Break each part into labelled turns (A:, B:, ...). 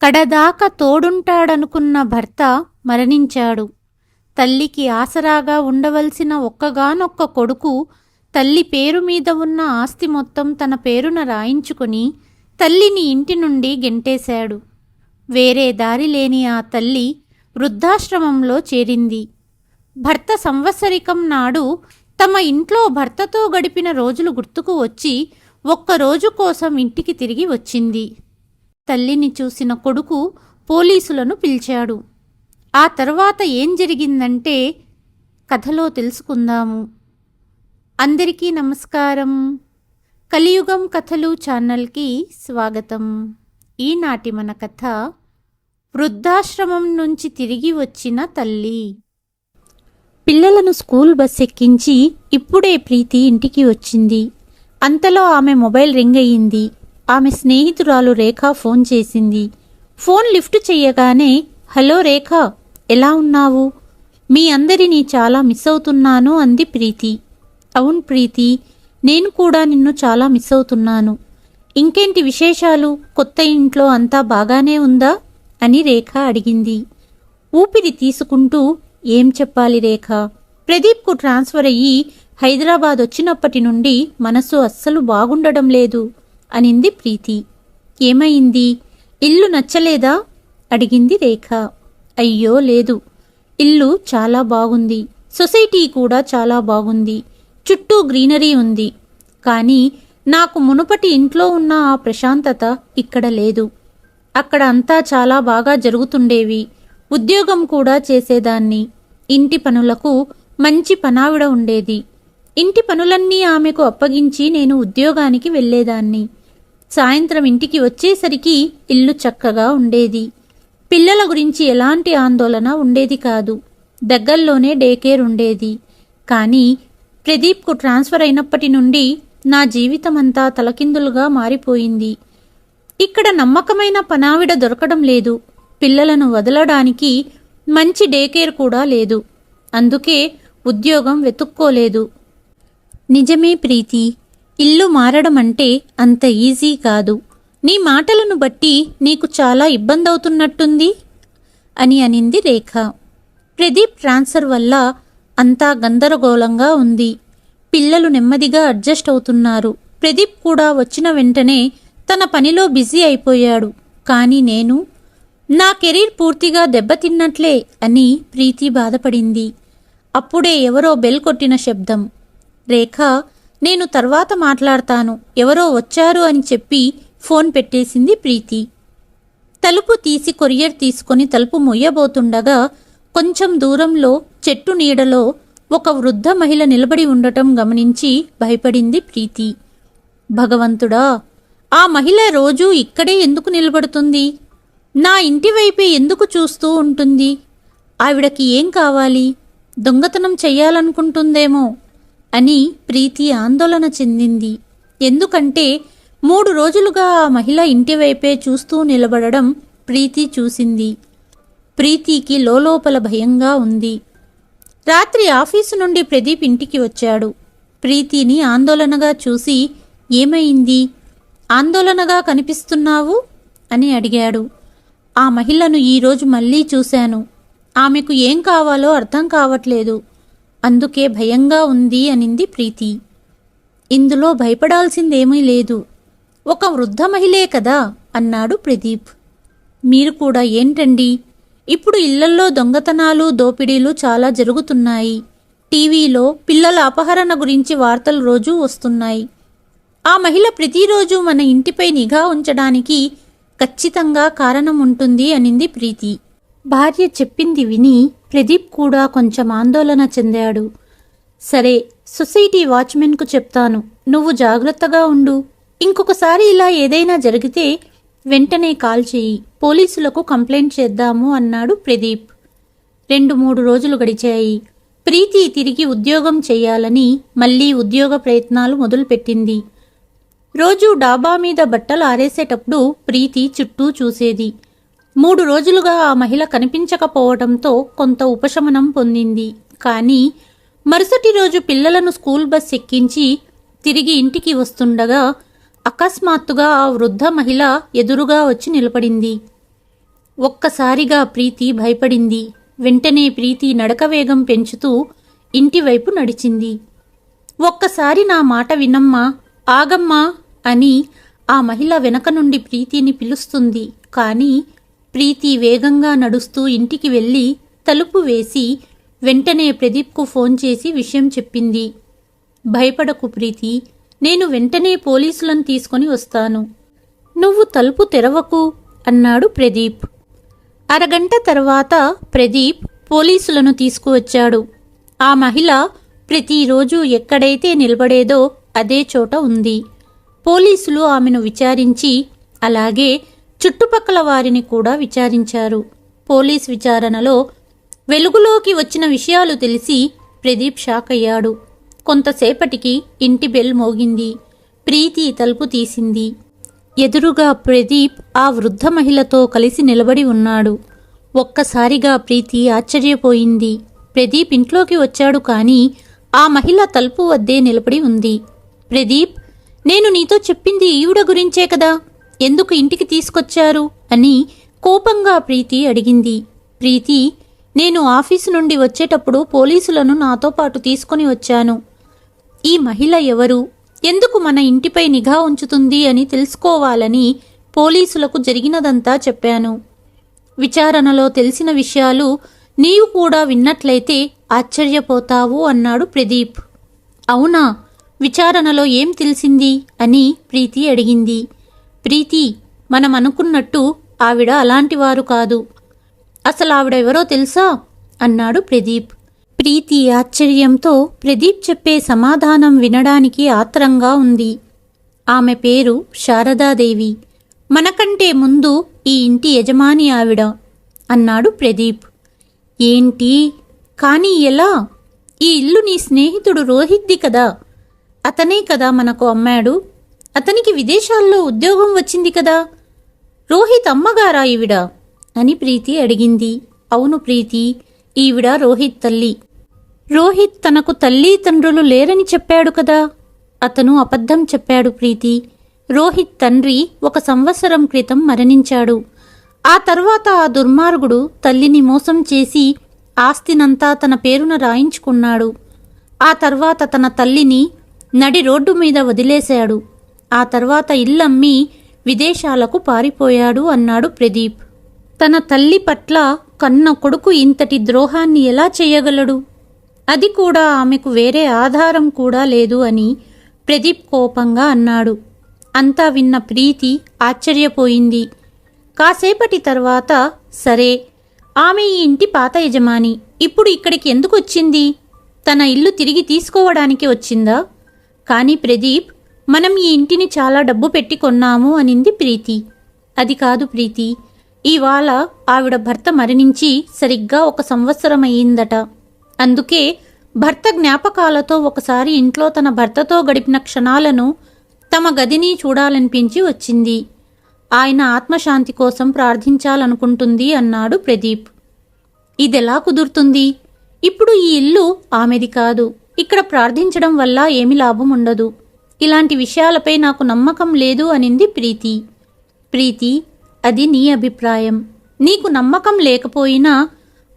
A: కడదాకా తోడుంటాడనుకున్న భర్త మరణించాడు. తల్లికి ఆసరాగా ఉండవలసిన ఒక్కగానొక్క కొడుకు తల్లి పేరు మీద ఉన్న ఆస్తి మొత్తం తన పేరున రాయించుకుని తల్లిని ఇంటి నుండి గెంటేశాడు. వేరే దారి లేని ఆ తల్లి వృద్ధాశ్రమంలో చేరింది. భర్త సంవత్సరికం నాడు తమ ఇంట్లో భర్తతో గడిపిన రోజులు గుర్తుకు వచ్చి ఒక్కరోజు కోసం ఇంటికి తిరిగి వచ్చింది. తల్లిని చూసిన కొడుకు పోలీసులను పిలిచాడు. ఆ తర్వాత ఏం జరిగిందంటే కథలో తెలుసుకుందాము. అందరికీ నమస్కారం. కలియుగం కథలు ఛానల్కి స్వాగతం. ఈనాటి మన కథ వృద్ధాశ్రమం నుంచి తిరిగి వచ్చిన తల్లి. పిల్లలను స్కూల్ బస్ ఎక్కించి ఇప్పుడే ప్రీతి ఇంటికి వచ్చింది. అంతలో ఆమె మొబైల్ రింగ్ అయ్యింది. ఆమె స్నేహితురాలు రేఖ ఫోన్ చేసింది. ఫోన్ లిఫ్ట్ చెయ్యగానే, హలో రేఖ, ఎలా ఉన్నావు? మీ అందరినీ చాలా మిస్ అవుతున్నాను అంది ప్రీతి. అవును ప్రీతి, నేను కూడా నిన్ను చాలా మిస్ అవుతున్నాను. ఇంకేంటి విశేషాలు? కొత్త ఇంట్లో అంతా బాగానే ఉందా అని రేఖ అడిగింది. ఊపిరి తీసుకుంటూ, ఏం చెప్పాలి రేఖ, ప్రదీప్కు ట్రాన్స్ఫర్ అయ్యి హైదరాబాద్ వచ్చినప్పటి నుండి మనసు అస్సలు బాగుండడం లేదు అనింది ప్రీతి. ఏమైంది? ఇల్లు నచ్చలేదా అడిగింది రేఖ. అయ్యో లేదు, ఇల్లు చాలా బాగుంది, సొసైటీ కూడా చాలా బాగుంది, చుట్టూ గ్రీనరీ ఉంది. కానీ నాకు మునుపటి ఇంట్లో ఉన్న ఆ ప్రశాంతత ఇక్కడ లేదు. అక్కడ అంతా చాలా బాగా జరుగుతుండేవి. ఉద్యోగం కూడా చేసేదాన్ని. ఇంటి పనులకు మంచి పనావిడ ఉండేది. ఇంటి పనులన్నీ ఆమెకు అప్పగించి నేను ఉద్యోగానికి వెళ్లేదాన్ని. సాయంత్రం ఇంటికి వచ్చేసరికి ఇల్లు చక్కగా ఉండేది. పిల్లల గురించి ఎలాంటి ఆందోళన ఉండేది కాదు. దగ్గర్లోనే డే కేర్ ఉండేది. కానీ ప్రదీప్కు ట్రాన్స్ఫర్ అయినప్పటి నుండి నా జీవితమంతా తలకిందులుగా మారిపోయింది. ఇక్కడ నమ్మకమైన పనావిడ దొరకడం లేదు. పిల్లలను వదలడానికి మంచి డే కేర్ కూడా లేదు. అందుకే ఉద్యోగం వెతుక్కోలేదు. నిజమే ప్రీతి, ఇల్లు మారడం అంటే అంత ఈజీ కాదు. నీ మాటలను బట్టి నీకు చాలా ఇబ్బందవుతున్నట్టుంది అని అనింది రేఖ. ప్రదీప్ ట్రాన్స్ఫర్ వల్ల అంతా గందరగోళంగా ఉంది. పిల్లలు నెమ్మదిగా అడ్జస్ట్ అవుతున్నారు. ప్రదీప్ కూడా వచ్చిన వెంటనే తన పనిలో బిజీ అయిపోయాడు. కానీ నేను, నా కెరీర్ పూర్తిగా దెబ్బతిన్నట్లే అని ప్రీతి బాధపడింది. అప్పుడే ఎవరో బెల్ కొట్టిన శబ్దం. రేఖ, నేను తర్వాత మాట్లాడతాను, ఎవరో వచ్చారు అని చెప్పి ఫోన్ పెట్టేసింది ప్రీతి. తలుపు తీసి కొరియర్ తీసుకొని తలుపు మొయ్యబోతుండగా కొంచెం దూరంలో చెట్టు నీడలో ఒక వృద్ధ మహిళ నిలబడి ఉండటం గమనించి భయపడింది ప్రీతి. భగవంతుడా, ఆ మహిళ రోజూ ఇక్కడే ఎందుకు నిలబడుతుంది? నా ఇంటి వైపే ఎందుకు చూస్తూ ఉంటుంది? ఆవిడకి ఏం కావాలి? దొంగతనం చెయ్యాలనుకుంటుందేమో అని ప్రీతి ఆందోళన చెందింది. ఎందుకంటే 3 రోజులుగా ఆ మహిళ ఇంటివైపే చూస్తూ నిలబడడం ప్రీతి చూసింది. ప్రీతికి లోలోపల భయంగా ఉంది. రాత్రి ఆఫీసు నుండి ప్రదీప్ ఇంటికి వచ్చాడు. ప్రీతిని ఆందోళనగా చూసి, ఏమైంది? ఆందోళనగా కనిపిస్తున్నావు అని అడిగాడు. ఆ మహిళను ఈరోజు మళ్ళీ చూశాను. ఆమెకు ఏం కావాలో అర్థం కావట్లేదు. అందుకే భయంగా ఉంది అనింది ప్రీతి. ఇందులో భయపడాల్సిందేమీ లేదు. ఒక వృద్ధ మహిళే కదా అన్నాడు ప్రదీప్. మీరు కూడా ఏంటండి? ఇప్పుడు ఇళ్లల్లో దొంగతనాలు, దోపిడీలు చాలా జరుగుతున్నాయి. టీవీలో పిల్లల అపహరణ గురించి వార్తలు రోజూ వస్తున్నాయి. ఆ మహిళ ప్రతిరోజు మన ఇంటిపై నిఘా ఉంచడానికి ఖచ్చితంగా కారణం ఉంటుంది అనింది ప్రీతి. భార్య చెప్పింది విని ప్రదీప్ కూడా కొంచెం ఆందోళన చెందాడు. సరే, సొసైటీ వాచ్మెన్కు చెప్తాను, నువ్వు జాగ్రత్తగా ఉండు. ఇంకొకసారి ఇలా ఏదైనా జరిగితే వెంటనే కాల్ చేయి, పోలీసులకు కంప్లైంట్ చేద్దాము అన్నాడు ప్రదీప్. 2-3 రోజులు గడిచాయి. ప్రీతి తిరిగి ఉద్యోగం చెయ్యాలని మళ్లీ ఉద్యోగ ప్రయత్నాలు మొదలుపెట్టింది. రోజూ డాబా మీద బట్టలు ఆరేసేటప్పుడు ప్రీతి చుట్టూ చూసేది. 3 రోజులుగా ఆ మహిళ కనిపించకపోవడంతో కొంత ఉపశమనం పొందింది. కానీ మరుసటి రోజు పిల్లలను స్కూల్ బస్ ఎక్కించి తిరిగి ఇంటికి వస్తుండగా అకస్మాత్తుగా ఆ వృద్ధ మహిళ ఎదురుగా వచ్చి నిలబడింది. ఒక్కసారిగా ప్రీతి భయపడింది. వెంటనే ప్రీతి నడక వేగం పెంచుతూ ఇంటివైపు నడిచింది. ఒక్కసారి నా మాట వినమ్మా, ఆగమ్మా అని ఆ మహిళ వెనక నుండి ప్రీతిని పిలుస్తుంది. కానీ ప్రీతి వేగంగా నడుస్తూ ఇంటికి వెళ్ళి తలుపు వేసి వెంటనే ప్రదీప్కు ఫోన్ చేసి విషయం చెప్పింది. భయపడకు ప్రీతి, నేను వెంటనే పోలీసులను తీసుకొని వస్తాను. నువ్వు తలుపు తెరవకు అన్నాడు ప్రదీప్. అరగంట తర్వాత ప్రదీప్ పోలీసులను తీసుకువచ్చాడు. ఆ మహిళ ప్రతిరోజు ఎక్కడైతే నిలబడేదో అదే చోట ఉంది. పోలీసులు ఆమెను విచారించి అలాగే చుట్టుపక్కల వారిని కూడా విచారించారు. పోలీస్ విచారణలో వెలుగులోకి వచ్చిన విషయాలు తెలిసి ప్రదీప్ షాక్ అయ్యాడు. కొంతసేపటికి ఇంటి బెల్ మోగింది. ప్రీతి తలుపు తీసింది. ఎదురుగా ప్రదీప్ ఆ వృద్ధ మహిళతో కలిసి నిలబడి ఉన్నాడు. ఒక్కసారిగా ప్రీతి ఆశ్చర్యపోయింది. ప్రదీప్ ఇంట్లోకి వచ్చాడు, కానీ ఆ మహిళ తలుపు వద్దే నిలబడి ఉంది. ప్రదీప్, నేను నీతో చెప్పింది ఈవిడ గురించే కదా, ఎందుకు ఇంటికి తీసుకొచ్చారు అని కోపంగా ప్రీతి అడిగింది. ప్రీతి, నేను ఆఫీసు నుండి వచ్చేటప్పుడు పోలీసులను నాతో పాటు తీసుకొని వచ్చాను. ఈ మహిళ ఎవరు, ఎందుకు మన ఇంటిపై నిఘా ఉంచుతుంది అని తెలుసుకోవాలని పోలీసులకు జరిగినదంతా చెప్పాను. విచారణలో తెలిసిన విషయాలు నీవు కూడా విన్నట్లయితే ఆశ్చర్యపోతావు అన్నాడు ప్రదీప్. అవునా, విచారణలో ఏం తెలిసింది అని ప్రీతి అడిగింది. ప్రీతి, మనం అనుకున్నట్టు ఆవిడ అలాంటివారు కాదు. అసలు ఆవిడ ఎవరో తెలుసా అన్నాడు ప్రదీప్. ప్రీతి ఆశ్చర్యంతో ప్రదీప్ చెప్పే సమాధానం వినడానికి ఆత్రంగా ఉంది. ఆమె పేరు శారదాదేవి. మనకంటే ముందు ఈ ఇంటి యజమాని ఆవిడ అన్నాడు ప్రదీప్. ఏంటి, కానీ ఎలా? ఈ ఇల్లు నీ స్నేహితుడు రోహిత్ది కదా, అతనే కదా మనకు అమ్మాడు. అతనికి విదేశాల్లో ఉద్యోగం వచ్చింది కదా. రోహిత్ అమ్మగారా ఈవిడ అని ప్రీతి అడిగింది. అవును ప్రీతి, ఈవిడ రోహిత్ తల్లి. రోహిత్ తనకు తల్లి తండ్రులు లేరని చెప్పాడు కదా. అతను అబద్ధం చెప్పాడు ప్రీతి. రోహిత్ తండ్రి 1 సంవత్సరం క్రితం మరణించాడు. ఆ తర్వాత ఆ దుర్మార్గుడు తల్లిని మోసం చేసి ఆస్తినంతా తన పేరున రాయించుకున్నాడు. ఆ తర్వాత తన తల్లిని నడి రోడ్డు మీద వదిలేశాడు. ఆ తర్వాత ఇల్లమ్మి విదేశాలకు పారిపోయాడు అన్నాడు ప్రదీప్. తన తల్లి పట్ల కన్న కొడుకు ఇంతటి ద్రోహాన్ని ఎలా చేయగలడు? అది కూడా ఆమెకు వేరే ఆధారం కూడా లేదు అని ప్రదీప్ కోపంగా అన్నాడు. అంతా విన్న ప్రీతి ఆశ్చర్యపోయింది. కాసేపటి తర్వాత, సరే, ఆమె ఈ ఇంటి పాత యజమాని, ఇప్పుడు ఇక్కడికి ఎందుకు వచ్చింది? తన ఇల్లు తిరిగి తీసుకోవడానికి వచ్చిందా? కానీ ప్రదీప్, మనం ఈ ఇంటిని చాలా డబ్బు పెట్టి కొన్నాము అనింది ప్రీతి. అది కాదు ప్రీతి, ఇవాళ ఆవిడ భర్త మరణించి సరిగ్గా 1 సంవత్సరం అయ్యిందట. అందుకే భర్త జ్ఞాపకాలతో ఒకసారి ఇంట్లో తన భర్తతో గడిపిన క్షణాలను తమ గదిని చూడాలనిపించి వచ్చింది. ఆయన ఆత్మశాంతి కోసం ప్రార్థించాలనుకుంటుంది అన్నాడు ప్రదీప్. ఇదెలా కుదురుతుంది? ఇప్పుడు ఈ ఇల్లు ఆమెది కాదు. ఇక్కడ ప్రార్థించడం వల్ల ఏమి లాభం ఉండదు. ఇలాంటి విషయాలపై నాకు నమ్మకం లేదు అనింది ప్రీతి. ప్రీతి, అది నీ అభిప్రాయం. నీకు నమ్మకం లేకపోయినా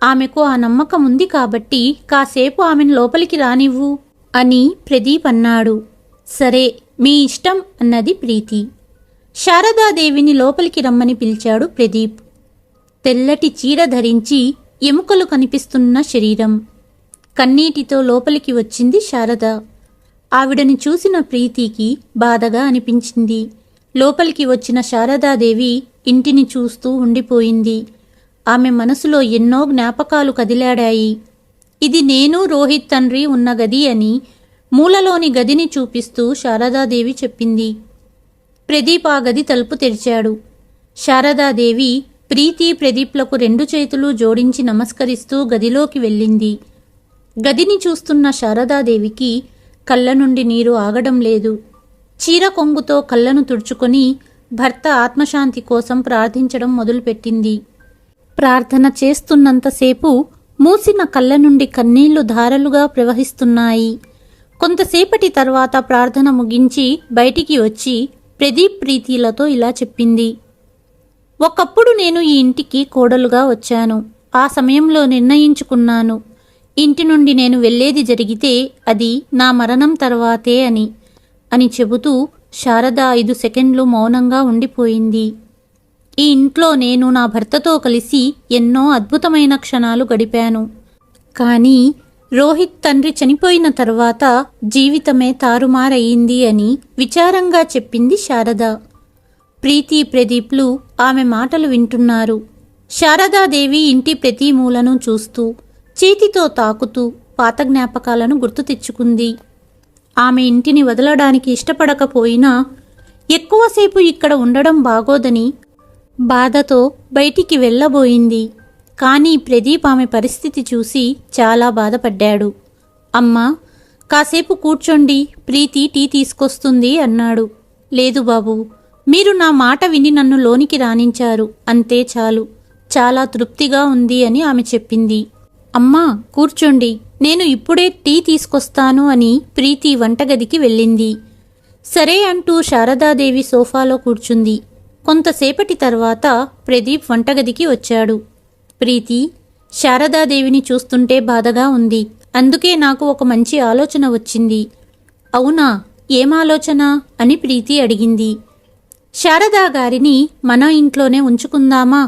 A: ఆమెకు ఆ నమ్మకం ఉంది కాబట్టి కాసేపు ఆమెను లోపలికి రానివ్వు అని ప్రదీప్ అన్నాడు. సరే, మీ ఇష్టం అన్నది ప్రీతి. శారదాదేవిని లోపలికి రమ్మని పిలిచాడు ప్రదీప్. తెల్లటి చీర ధరించి ఎముకలు కనిపిస్తున్న శరీరం. కన్నీటితో లోపలికి వచ్చింది శారద. ఆవిడని చూసిన ప్రీతికి బాధగా అనిపించింది. లోపలికి వచ్చిన శారదాదేవి ఇంటిని చూస్తూ ఉండిపోయింది. ఆమె మనసులో ఎన్నో జ్ఞాపకాలు కదిలాడాయి. ఇది నేను రోహిత్ తండ్రి ఉన్న గది అని మూలలోని గదిని చూపిస్తూ శారదాదేవి చెప్పింది. ప్రదీప్ ఆ గది తలుపు తెరిచాడు. శారదాదేవి ప్రీతి ప్రదీప్లకు 2 చేతులు జోడించి నమస్కరిస్తూ గదిలోకి వెళ్ళింది. గదిని చూస్తున్న శారదాదేవికి కళ్ళ నుండి నీరు ఆగడం లేదు. చీర కొంగుతో కళ్ళను తుడుచుకొని భర్త ఆత్మశాంతి కోసం ప్రార్థించడం మొదలుపెట్టింది. ప్రార్థన చేస్తున్నంతసేపు మూసిన కళ్ళ నుండి కన్నీళ్లు ధారలుగా ప్రవహిస్తున్నాయి. కొంతసేపటి తర్వాత ప్రార్థన ముగించి బయటికి వచ్చి ప్రదీప్ ప్రీతిలతో ఇలా చెప్పింది. ఒకప్పుడు నేను ఈ ఇంటికి కోడలుగా వచ్చాను. ఆ సమయంలో నిర్ణయించుకున్నాను, ఇంటి నుండి నేను వెళ్ళేది జరిగితే అది నా మరణం తర్వాతే అని చెబుతూ శారద 5 సెకండ్లు మౌనంగా ఉండిపోయింది. ఈ ఇంట్లో నేను నా భర్తతో కలిసి ఎన్నో అద్భుతమైన క్షణాలు గడిపాను. కానీ రోహిత్ తండ్రి చనిపోయిన తర్వాత జీవితమే తారుమారయ్యింది అని విచారంగా చెప్పింది శారద. ప్రీతి, ప్రదీప్లు ఆమె మాటలు వింటున్నారు. శారదాదేవి ఇంటి ప్రతి మూలను చూస్తూ, చేతితో తాకుతూ పాత జ్ఞాపకాలను గుర్తు తెచ్చుకుంది. ఆమె ఇంటిని వదలడానికి ఇష్టపడకపోయినా ఎక్కువసేపు ఇక్కడ ఉండడం బాగోదని బాధతో బయటికి వెళ్ళబోయింది. కానీ ప్రదీప్ ఆమె పరిస్థితి చూసి చాలా బాధపడ్డాడు. అమ్మా, కాసేపు కూర్చోండి, ప్రీతి టీ తీసుకొస్తుంది అన్నాడు. లేదు బాబు, మీరు నా మాట విని నన్ను లోనికి రానించారు, అంతే చాలు, చాలా తృప్తిగా ఉంది అని ఆమె చెప్పింది. అమ్మా కూర్చోండి, నేను ఇప్పుడే టీ తీసుకొస్తాను అని ప్రీతి వంటగదికి వెళ్ళింది. సరే అంటూ శారదాదేవి సోఫాలో కూర్చుంది. కొంతసేపటి తర్వాత ప్రదీప్ వంటగదికి వచ్చాడు. ప్రీతి, శారదాదేవిని చూస్తుంటే బాధగా ఉంది, అందుకే నాకు ఒక మంచి ఆలోచన వచ్చింది. అవునా, ఏం ఆలోచన అని ప్రీతి అడిగింది. శారదా గారిని మన ఇంట్లోనే ఉంచుకుందామా?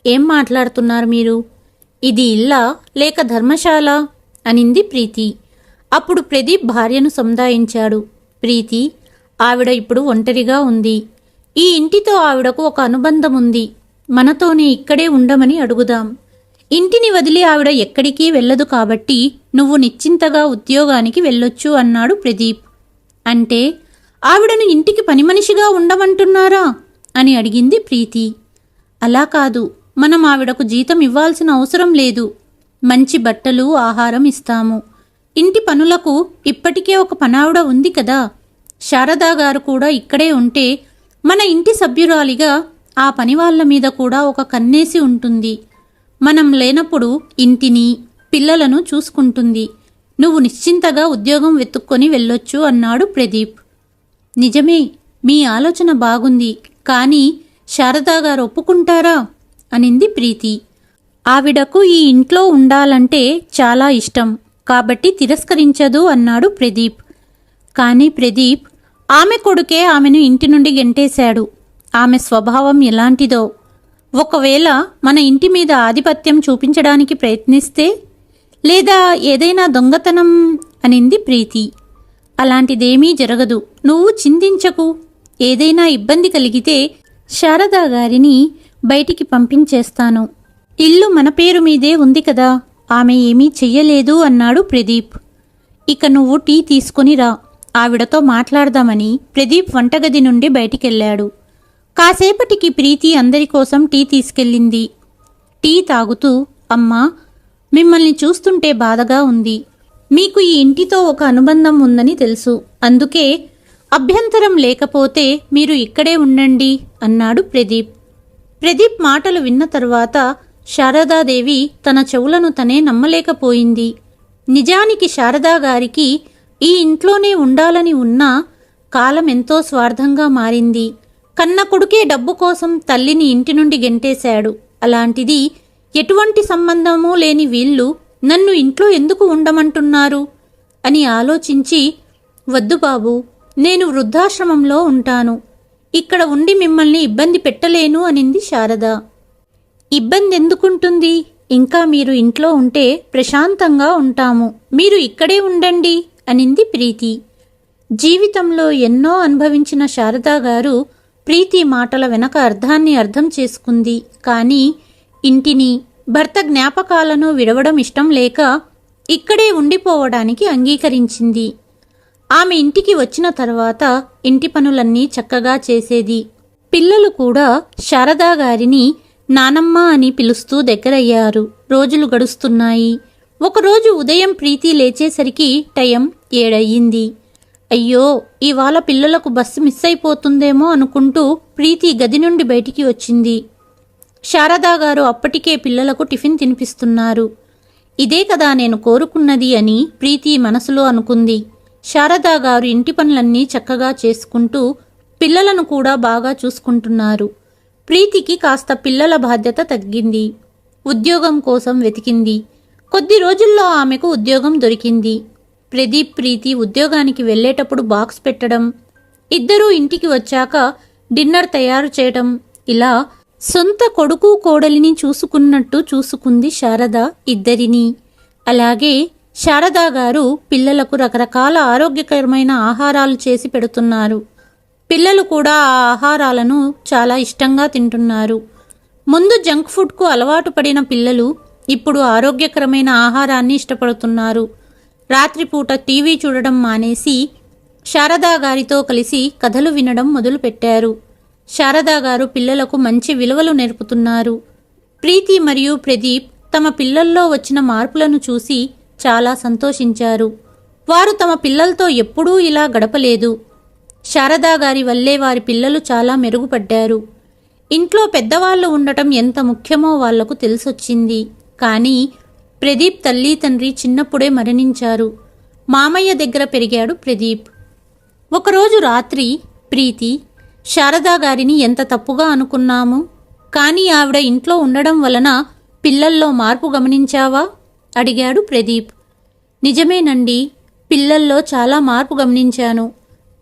A: ఏం మాట్లాడుతున్నారు మీరు? ఇది ఇల్లా లేక ధర్మశాల అనింది ప్రీతి. అప్పుడు ప్రదీప్ భార్యను సంధాయించాడు. ప్రీతి, ఆవిడ ఇప్పుడు ఒంటరిగా ఉంది. ఈ ఇంటితో ఆవిడకు ఒక అనుబంధం ఉంది. మనతోనే ఇక్కడే ఉండమని అడుగుదాం. ఇంటిని వదిలి ఆవిడ ఎక్కడికి వెళ్ళదు కాబట్టి నువ్వు నిశ్చింతగా ఉద్యోగానికి వెళ్ళొచ్చు అన్నాడు ప్రదీప్. అంటే ఆవిడను ఇంటికి పని మనిషిగా ఉండమంటున్నారా అని అడిగింది ప్రీతి. అలా కాదు, మనం ఆవిడకు జీతం ఇవ్వాల్సిన అవసరం లేదు. మంచి బట్టలు, ఆహారం ఇస్తాము. ఇంటి పనులకు ఇప్పటికే ఒక పనావిడ ఉంది కదా. శారదా గారు కూడా ఇక్కడే ఉంటే మన ఇంటి సభ్యురాలిగా ఆ పనివాళ్ల మీద కూడా ఒక కన్నేసి ఉంటుంది. మనం లేనప్పుడు ఇంటిని, పిల్లలను చూసుకుంటుంది. నువ్వు నిశ్చింతగా ఉద్యోగం వెతుక్కొని వెళ్ళొచ్చు అన్నాడు ప్రదీప్. నిజమే, మీ ఆలోచన బాగుంది, కానీ శారదా గారు ఒప్పుకుంటారా అనింది ప్రీతి. ఆవిడకు ఈ ఇంట్లో ఉండాలంటే చాలా ఇష్టం, కాబట్టి తిరస్కరించదు అన్నాడు ప్రదీప్. కానీ ప్రదీప్, ఆమె కొడుకే ఆమెను ఇంటి నుండి గెంటేశాడు. ఆమె స్వభావం ఎలాంటిదో, ఒకవేళ మన ఇంటి మీద ఆధిపత్యం చూపించడానికి ప్రయత్నిస్తే, లేదా ఏదైనా దొంగతనం అనింది ప్రీతి. అలాంటిదేమీ జరగదు, నువ్వు చింతించకు. ఏదైనా ఇబ్బంది కలిగితే శారదా గారిని బయటికి పంపించేస్తాను. ఇల్లు మన పేరు మీదే ఉంది కదా, ఆమె ఏమీ చెయ్యలేదు అన్నాడు ప్రదీప్. ఇక నువ్వు టీ తీసుకుని రా, ఆవిడతో మాట్లాడదామని ప్రదీప్ వంటగది నుండి బయటికెళ్ళాడు. కాసేపటికి ప్రీతి అందరి కోసం టీ తీసుకెళ్ళింది. టీ తాగుతూ, అమ్మా, మిమ్మల్ని చూస్తుంటే బాధగా ఉంది. మీకు ఈ ఇంటితో ఒక అనుబంధం ఉందని తెలుసు, అందుకే అభ్యంతరం లేకపోతే మీరు ఇక్కడే ఉండండి అన్నాడు ప్రదీప్. ప్రదీప్ మాటలు విన్న తర్వాత శారదాదేవి తన చెవులను తనే నమ్మలేకపోయింది. నిజానికి శారదా గారికి ఈ ఇంట్లోనే ఉండాలని ఉన్నా కాలం ఎంతో స్వార్థంగా మారింది. కన్న కొడుకే డబ్బు కోసం తల్లిని ఇంటి నుండి గెంటేశాడు. అలాంటిది ఎటువంటి సంబంధమూ లేని వీళ్ళు నన్ను ఇంట్లో ఎందుకు ఉండమంటున్నారు అని ఆలోచించి, వద్దు బాబు, నేను వృద్ధాశ్రమంలో ఉంటాను, ఇక్కడ ఉండి మిమ్మల్ని ఇబ్బంది పెట్టలేను అనింది శారద. ఇబ్బంది ఎందుకుంటుంది? ఇంకా మీరు ఇంట్లో ఉంటే ప్రశాంతంగా ఉంటాము, మీరు ఇక్కడే ఉండండి అనింది ప్రీతి. జీవితంలో ఎన్నో అనుభవించిన శారదా గారు ప్రీతి మాటల వెనక అర్థాన్ని అర్థం చేసుకుంది. కానీ ఇంటిని, భర్త జ్ఞాపకాలను విడవడం ఇష్టం లేక ఇక్కడే ఉండిపోవడానికి అంగీకరించింది. ఆమె ఇంటికి వచ్చిన తర్వాత ఇంటి పనులన్నీ చక్కగా చేసేది. పిల్లలు కూడా శారదా గారిని నానమ్మ అని పిలుస్తూ దగ్గరయ్యారు. రోజులు గడుస్తున్నాయి. ఒకరోజు ఉదయం ప్రీతి లేచేసరికి టైం 7 అయ్యింది. అయ్యో, ఇవాళ పిల్లలకు బస్సు మిస్ అయిపోతుందేమో అనుకుంటూ ప్రీతి గది నుండి బయటికి వచ్చింది. శారదా గారు అప్పటికే పిల్లలకు టిఫిన్ తినిపిస్తున్నారు. ఇదే కదా నేను కోరుకున్నది అని ప్రీతి మనసులో అనుకుంది. శారదా గారు ఇంటి పనులన్నీ చక్కగా చేసుకుంటూ పిల్లలను కూడా బాగా చూసుకుంటున్నారు. ప్రీతికి కాస్త పిల్లల బాధ్యత తగ్గింది. ఉద్యోగం కోసం వెతికింది. కొద్ది రోజుల్లో ఆమెకు ఉద్యోగం దొరికింది. ప్రదీప్, ప్రీతి ఉద్యోగానికి వెళ్లేటప్పుడు బాక్స్ పెట్టడం, ఇద్దరూ ఇంటికి వచ్చాక డిన్నర్ తయారు చేయడం, ఇలా సొంత కొడుకు కోడలిని చూసుకున్నట్టు చూసుకుంది శారద ఇద్దరినీ. అలాగే శారదా గారు పిల్లలకు రకరకాల ఆరోగ్యకరమైన ఆహారాలు చేసి పెడుతున్నారు. పిల్లలు కూడా ఆ ఆహారాలను చాలా ఇష్టంగా తింటున్నారు. ముందు జంక్ ఫుడ్కు అలవాటు పడిన పిల్లలు ఇప్పుడు ఆరోగ్యకరమైన ఆహారాన్ని ఇష్టపడుతున్నారు. రాత్రిపూట టీవీ చూడడం మానేసి శారదా గారితో కలిసి కథలు వినడం మొదలుపెట్టారు. శారదా గారు పిల్లలకు మంచి విలువలు నేర్పుతున్నారు. ప్రీతి మరియు ప్రదీప్ తమ పిల్లల్లో వచ్చిన మార్పులను చూసి చాలా సంతోషించారు. వారు తమ పిల్లలతో ఎప్పుడూ ఇలా గడపలేదు. శారదా గారి వల్లే వారి పిల్లలు చాలా మెరుగుపడ్డారు. ఇంట్లో పెద్దవాళ్లు ఉండటం ఎంత ముఖ్యమో వాళ్లకు తెలిసొచ్చింది. కానీ ప్రదీప్ తల్లి తండ్రి చిన్నప్పుడే మరణించారు. మామయ్య దగ్గర పెరిగాడు ప్రదీప్. ఒకరోజు రాత్రి ప్రీతి, శారదా గారిని ఎంత తప్పుగా అనుకున్నాము, కానీ ఆవిడ ఇంట్లో ఉండడం వలన పిల్లల్లో మార్పు గమనించావా అడిగాడు ప్రదీప్. నిజమేనండి, పిల్లల్లో చాలా మార్పు గమనించాను.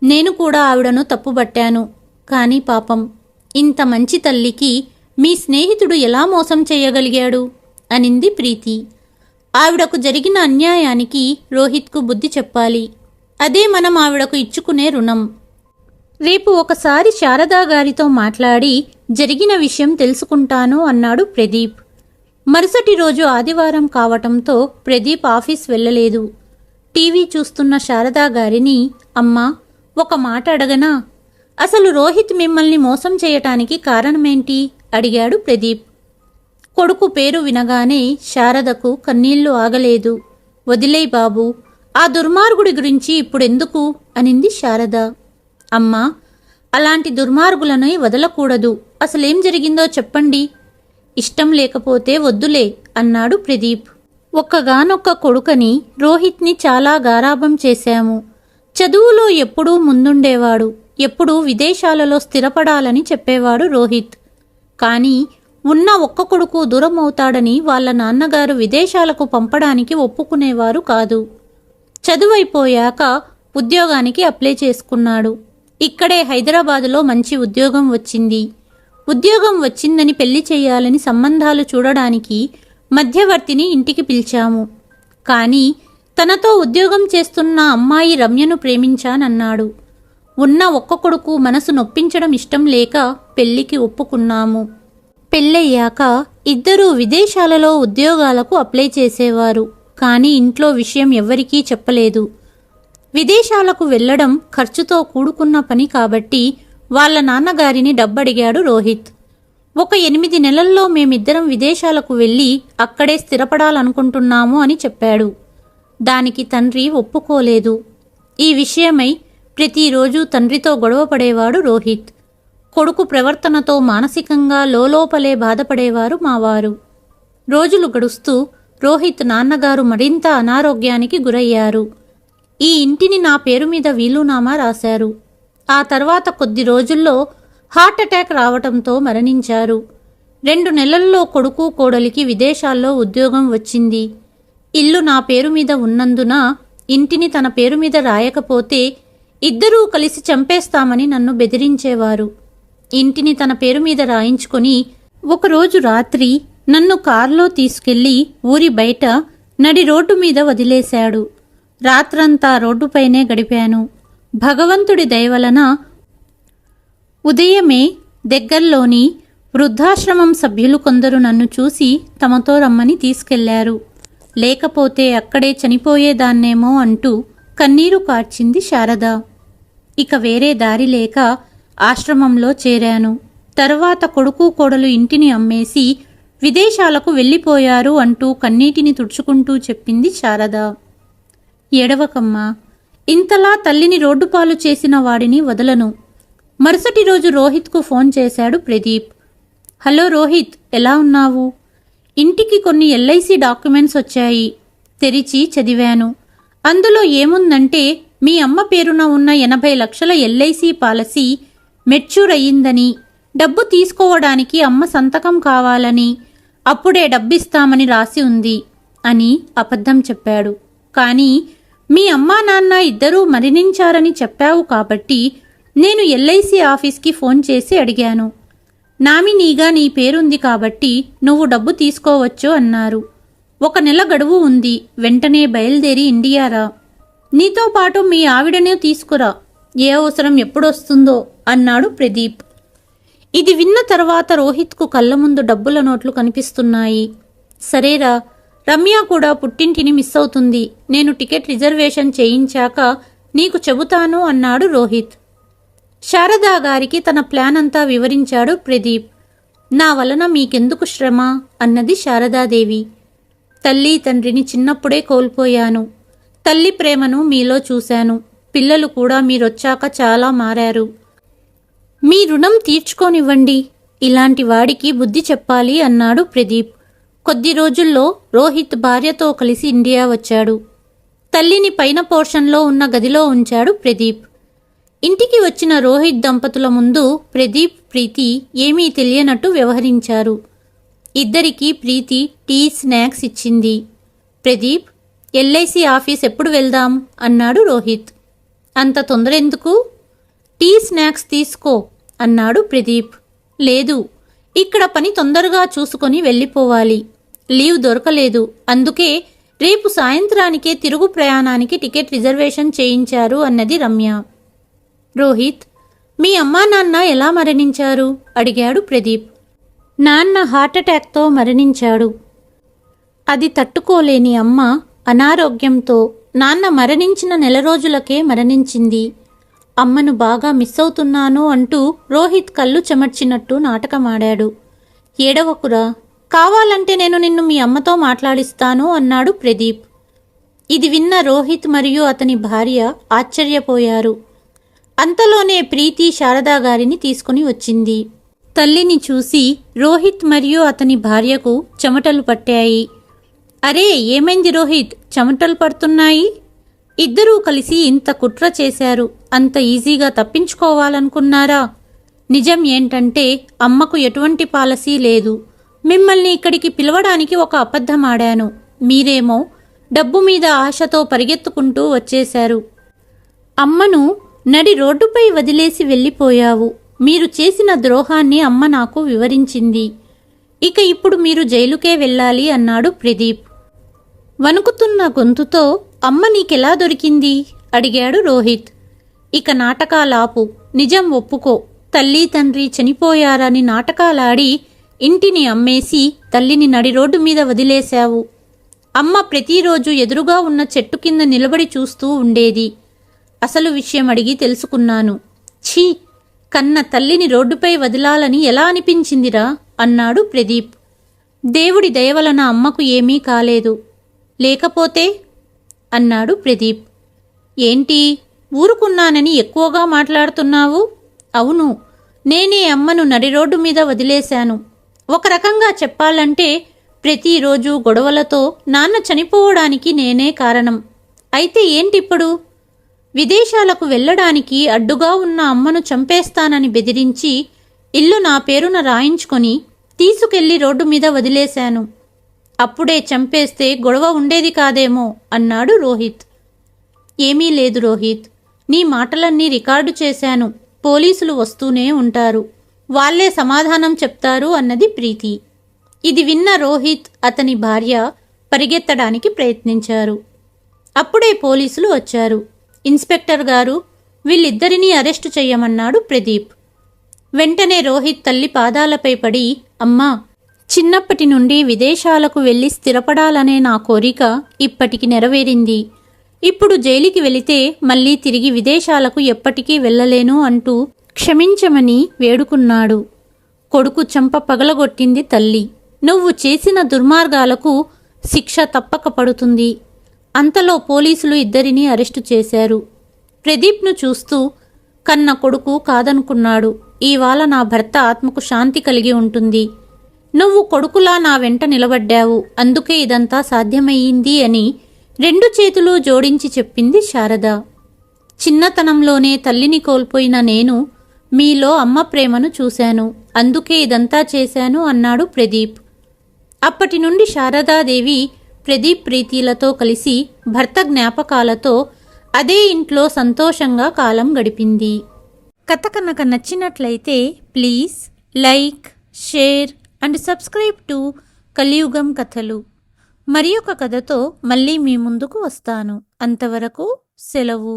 A: నేను కూడా ఆవిడను తప్పుబట్టాను. కానీ పాపం, ఇంత మంచి తల్లికి మీ స్నేహితుడు ఎలా మోసం చేయగలిగాడు అనింది ప్రీతి. ఆవిడకు జరిగిన అన్యాయానికి రోహిత్కు బుద్ధి చెప్పాలి. అదే మనం ఆవిడకు ఇచ్చుకునే రుణం. రేపు ఒకసారి శారదా గారితో మాట్లాడి జరిగిన విషయం తెలుసుకుంటాను అన్నాడు ప్రదీప్. మరుసటి రోజు ఆదివారం కావటంతో ప్రదీప్ ఆఫీస్ వెళ్ళలేదు. టీవీ చూస్తున్న శారదా గారిని, అమ్మా, ఒక మాట అడగనా? అసలు రోహిత్ మిమ్మల్ని మోసం చేయటానికి కారణమేంటి అడిగాడు ప్రదీప్. కొడుకు పేరు వినగానే శారదకు కన్నీళ్లు ఆగలేదు. వదిలేయ్ బాబు, ఆ దుర్మార్గుడి గురించి ఇప్పుడెందుకు అనింది శారద. అమ్మా, అలాంటి దుర్మార్గులను వదలకూడదు. అసలేం జరిగిందో చెప్పండి. ఇష్టం లేకపోతే వద్దులే అన్నాడు ప్రదీప్. ఒక్కగానొక్క కొడుకని రోహిత్ని చాలా గారాబం చేశాము. చదువులో ఎప్పుడూ ముందుండేవాడు. ఎప్పుడూ విదేశాలలో స్థిరపడాలని చెప్పేవాడు రోహిత్. కానీ ఉన్న ఒక్క కొడుకు దూరమవుతాడని వాళ్ళ నాన్నగారు విదేశాలకు పంపడానికి ఒప్పుకునేవారు కాదు. చదువైపోయాక ఉద్యోగానికి అప్లై చేసుకున్నాడు. ఇక్కడే హైదరాబాదులో మంచి ఉద్యోగం వచ్చింది. ఉద్యోగం వచ్చిందని పెళ్లి చేయాలని సంబంధాలు చూడడానికి మధ్యవర్తిని ఇంటికి పిలిచాము. కానీ తనతో ఉద్యోగం చేస్తున్న అమ్మాయి రమ్యను ప్రేమించానన్నాడు. ఉన్న ఒక్క కొడుకు మనసు నొప్పించడం ఇష్టం లేక పెళ్లికి ఒప్పుకున్నాము. పెళ్ళయ్యాక ఇద్దరూ విదేశాలలో ఉద్యోగాలకు అప్లై చేసేవారు. కానీ ఇంట్లో విషయం ఎవ్వరికీ చెప్పలేదు. విదేశాలకు వెళ్లడం ఖర్చుతో కూడుకున్న పని కాబట్టి వాళ్ళ నాన్నగారిని డబ్బడిగాడు రోహిత్. ఒక 8 నెలల్లో మేమిద్దరం విదేశాలకు వెళ్ళి అక్కడే స్థిరపడాలనుకుంటున్నాము అని చెప్పాడు. దానికి తండ్రి ఒప్పుకోలేదు. ఈ విషయమై ప్రతిరోజు తండ్రితో గొడవపడేవాడు రోహిత్. కొడుకు ప్రవర్తనతో మానసికంగా లోలోపలే బాధపడేవారు మావారు. రోజులు గడుస్తూ రోహిత్ నాన్నగారు మరింత అనారోగ్యానికి గురయ్యారు. ఈ ఇంటిని నా పేరు మీద వీలునామా రాశారు. ఆ తర్వాత కొద్ది రోజుల్లో హార్ట్అటాక్ రావటంతో మరణించారు. 2 నెలల్లో కొడుకు కోడలికి విదేశాల్లో ఉద్యోగం వచ్చింది. ఇల్లు నా పేరు మీద ఉన్నందున ఇంటిని తన పేరు మీద రాయకపోతే ఇద్దరూ కలిసి చంపేస్తామని నన్ను బెదిరించేవారు. ఇంటిని తన పేరు మీద రాయించుకొని ఒకరోజు రాత్రి నన్ను కారులో తీసుకెళ్లి ఊరి బయట నడి రోడ్డు మీద వదిలేశాడు. రాత్రంతా రోడ్డుపైనే గడిపాను. భగవంతుడి దయవలన ఉదయమే దగ్గర్లోని వృద్ధాశ్రమం సభ్యులు కొందరు నన్ను చూసి తమతో రమ్మని తీసుకెళ్లారు. లేకపోతే అక్కడే చనిపోయేదాన్నేమో అంటూ కన్నీరు కార్చింది శారద. ఇక వేరే దారి లేక ఆశ్రమంలో చేరాను. తరువాత కొడుకు కోడలు ఇంటిని అమ్మేసి విదేశాలకు వెళ్ళిపోయారు అంటూ కన్నీటిని తుడుచుకుంటూ చెప్పింది శారద. ఏడవకమ్మా, ఇంతలా తల్లిని రోడ్డుపాలు చేసిన వాడిని వదలను. మరుసటి రోజు రోహిత్కు ఫోన్ చేశాడు ప్రదీప్. హలో రోహిత్, ఎలా ఉన్నావు? ఇంటికి కొన్ని ఎల్ఐసి డాక్యుమెంట్స్ వచ్చాయి. తెరిచి చదివాను. అందులో ఏముందంటే మీ అమ్మ పేరున ఉన్న 80 లక్షల ఎల్ఐసి పాలసీ మెచ్యూర్ అయ్యిందని, డబ్బు తీసుకోవడానికి అమ్మ సంతకం కావాలని, అప్పుడే డబ్బిస్తామని రాసి ఉంది అని అబద్ధం చెప్పాడు. కానీ మీ అమ్మా నాన్న ఇద్దరూ మరణించారని చెప్పావు కాబట్టి నేను ఎల్ఐసి ఆఫీస్కి ఫోన్ చేసి అడిగాను. నామినీగా నీ పేరుంది కాబట్టి నువ్వు డబ్బు తీసుకోవచ్చు అన్నారు. 1 నెల గడువు ఉంది. వెంటనే బయలుదేరి ఇండియా రా. నీతో పాటు మీ ఆవిడనే తీసుకురా. ఏ అవసరం ఎప్పుడొస్తుందో అన్నాడు ప్రదీప్. ఇది విన్న తర్వాత రోహిత్కు కళ్ళ ముందు డబ్బుల నోట్లు కనిపిస్తున్నాయి. సరేరా, రమ్య కూడా పుట్టింటిని మిస్ అవుతుంది. నేను టికెట్ రిజర్వేషన్ చేయించాక నీకు చెబుతాను అన్నాడు రోహిత్. శారదా గారికి తన ప్లాన్ అంతా వివరించాడు ప్రదీప్. నా వలన మీకెందుకు శ్రమ అన్నది శారదాదేవి. తల్లి తండ్రిని చిన్నప్పుడే కోల్పోయాను. తల్లి ప్రేమను మీలో చూశాను. పిల్లలు కూడా మీరొచ్చాక చాలా మారారు. మీ రుణం తీర్చుకోనివ్వండి. ఇలాంటి వాడికి బుద్ధి చెప్పాలి అన్నాడు ప్రదీప్. కొద్ది రోజుల్లో రోహిత్ భార్యతో కలిసి ఇండియా వచ్చాడు. తల్లిని పైన పోర్షన్లో ఉన్న గదిలో ఉంచాడు ప్రదీప్. ఇంటికి వచ్చిన రోహిత్ దంపతుల ముందు ప్రదీప్, ప్రీతి ఏమీ తెలియనట్టు వ్యవహరించారు. ఇద్దరికీ ప్రీతి టీ, స్నాక్స్ ఇచ్చింది. ప్రదీప్, ఎల్ఐసి ఆఫీస్ ఎప్పుడు వెళ్దాం అన్నాడు రోహిత్. అంత తొందర ఎందుకు? టీ, స్నాక్స్ తీసుకో అన్నాడు ప్రదీప్. లేదు, ఇక్కడ పని తొందరగా చూసుకొని వెళ్ళిపోవాలి. లీవ్ దొరకలేదు. అందుకే రేపు సాయంత్రానికే తిరుగు ప్రయాణానికి టికెట్ రిజర్వేషన్ చేయించారు అన్నది రమ్య. రోహిత్, మీ అమ్మా నాన్న ఎలా మరణించారు అడిగాడు ప్రదీప్. నాన్న హార్ట్అటాక్తో మరణించాడు. అది తట్టుకోలేని అమ్మ అనారోగ్యంతో నాన్న మరణించిన నెల రోజులకే మరణించింది. అమ్మను బాగా మిస్ అవుతున్నాను అంటూ రోహిత్ కళ్ళు చెమర్చినట్టు నాటకమాడాడు. ఏడవకురా, కావాలంటే నేను నిన్ను మీ అమ్మతో మాట్లాడిస్తాను అన్నాడు ప్రదీప్. ఇది విన్న రోహిత్ మరియు అతని భార్య ఆశ్చర్యపోయారు. అంతలోనే ప్రీతి శారదా గారిని తీసుకుని వచ్చింది. తల్లిని చూసి రోహిత్ మరియు అతని భార్యకు చెమటలు పట్టాయి. అరే, ఏమైంది రోహిత్, చెమటలు పడుతున్నాయి? ఇద్దరూ కలిసి ఇంత కుట్ర చేశారు. అంత ఈజీగా తప్పించుకోవాలనుకున్నారా? నిజం ఏంటంటే అమ్మకు ఎటువంటి పాలసీ లేదు. మిమ్మల్ని ఇక్కడికి పిలవడానికి ఒక అబద్ధమాడాను. మీరేమో డబ్బు మీద ఆశతో పరిగెత్తుకుంటూ వచ్చేశారు. అమ్మను నడి రోడ్డుపై వదిలేసి వెళ్ళిపోయావు. మీరు చేసిన ద్రోహాన్ని అమ్మ నాకు వివరించింది. ఇక ఇప్పుడు మీరు జైలుకే వెళ్ళాలి అన్నాడు ప్రదీప్. వణుకుతున్న గొంతుతో అమ్మ నీకెలా దొరికింది అడిగాడు రోహిత్. ఇక నాటకాలాపు, నిజం ఒప్పుకో. తల్లి తండ్రి చనిపోయారని నాటకాలాడి ఇంటిని అమ్మేసి తల్లిని నడి రోడ్డు మీద వదిలేశావు. అమ్మ ప్రతిరోజు ఎదురుగా ఉన్న చెట్టు కింద నిలబడి చూస్తూ ఉండేది. అసలు విషయం అడిగి తెలుసుకున్నాను. ఛీ, కన్న తల్లిని రోడ్డుపై వదిలాలని ఎలా అనిపించిందిరా అన్నాడు ప్రదీప్. దేవుడి దయవలన అమ్మకు ఏమీ కాలేదు. లేకపోతే అన్నాడు ప్రదీప్. ఏంటి, ఊరుకున్నానని ఎక్కువగా మాట్లాడుతున్నావు? అవును, నేనే అమ్మను నడి రోడ్డు మీద వదిలేశాను. ఒక రకంగా చెప్పాలంటే ప్రతిరోజు గొడవలతో నాన్న చనిపోవడానికి నేనే కారణం. అయితే ఏంటిప్పుడు? విదేశాలకు వెళ్ళడానికి అడ్డుగా ఉన్న అమ్మను చంపేస్తానని బెదిరించి ఇల్లు నా పేరున రాయించుకొని తీసుకెళ్లి రోడ్డు మీద వదిలేశాను. అప్పుడే చంపేస్తే గొడవ ఉండేది కాదేమో అన్నాడు రోహిత్. ఏమీ లేదు రోహిత్, నీ మాటలన్నీ రికార్డు చేశాను. పోలీసులు వస్తూనే ఉంటారు. వాళ్లే సమాధానం చెప్తారు అన్నది ప్రీతి. ఇది విన్న రోహిత్, అతని భార్య పరిగెత్తడానికి ప్రయత్నించారు. అప్పుడే పోలీసులు వచ్చారు. ఇన్స్పెక్టర్ గారు, వీళ్ళిద్దరినీ అరెస్టు చెయ్యమన్నాడు ప్రదీప్. వెంటనే రోహిత్ తల్లి పాదాలపై పడి, అమ్మా, చిన్నప్పటి నుండి విదేశాలకు వెళ్ళి స్థిరపడాలనే నా కోరిక ఇప్పటికి నెరవేరింది. ఇప్పుడు జైలుకి వెళితే మళ్ళీ తిరిగి విదేశాలకు ఎప్పటికీ వెళ్ళలేను అంటూ క్షమించమని వేడుకున్నాడు. కొడుకు చెంప పగలగొట్టింది తల్లి. నువ్వు చేసిన దుర్మార్గాలకు శిక్ష తప్పక పడుతుంది. అంతలో పోలీసులు ఇద్దరినీ అరెస్టు చేశారు. ప్రదీప్ను చూస్తూ కన్న కొడుకు కాదనుకున్నాడు. ఇవాళ నా భర్త ఆత్మకు శాంతి కలిగి ఉంటుంది. నువ్వు కొడుకులా నా వెంట నిలబడ్డావు, అందుకే ఇదంతా సాధ్యమయ్యింది అని 2 చేతులు జోడించి చెప్పింది శారద. చిన్నతనంలోనే తల్లిని కోల్పోయిన నేను మీలో అమ్మ ప్రేమను చూశాను. అందుకే ఇదంతా చేశాను అన్నాడు ప్రదీప్. అప్పటి నుండి శారదాదేవి ప్రదీప్ ప్రీతిలతో కలిసి భర్త జ్ఞాపకాలతో అదే ఇంట్లో సంతోషంగా కాలం గడిపింది. కథ కనుక నచ్చినట్లయితే please like, share and subscribe to కలియుగం కథలు. మరి ఒక కథతో మళ్ళీ మీ ముందుకు వస్తాను. అంతవరకు సెలవు.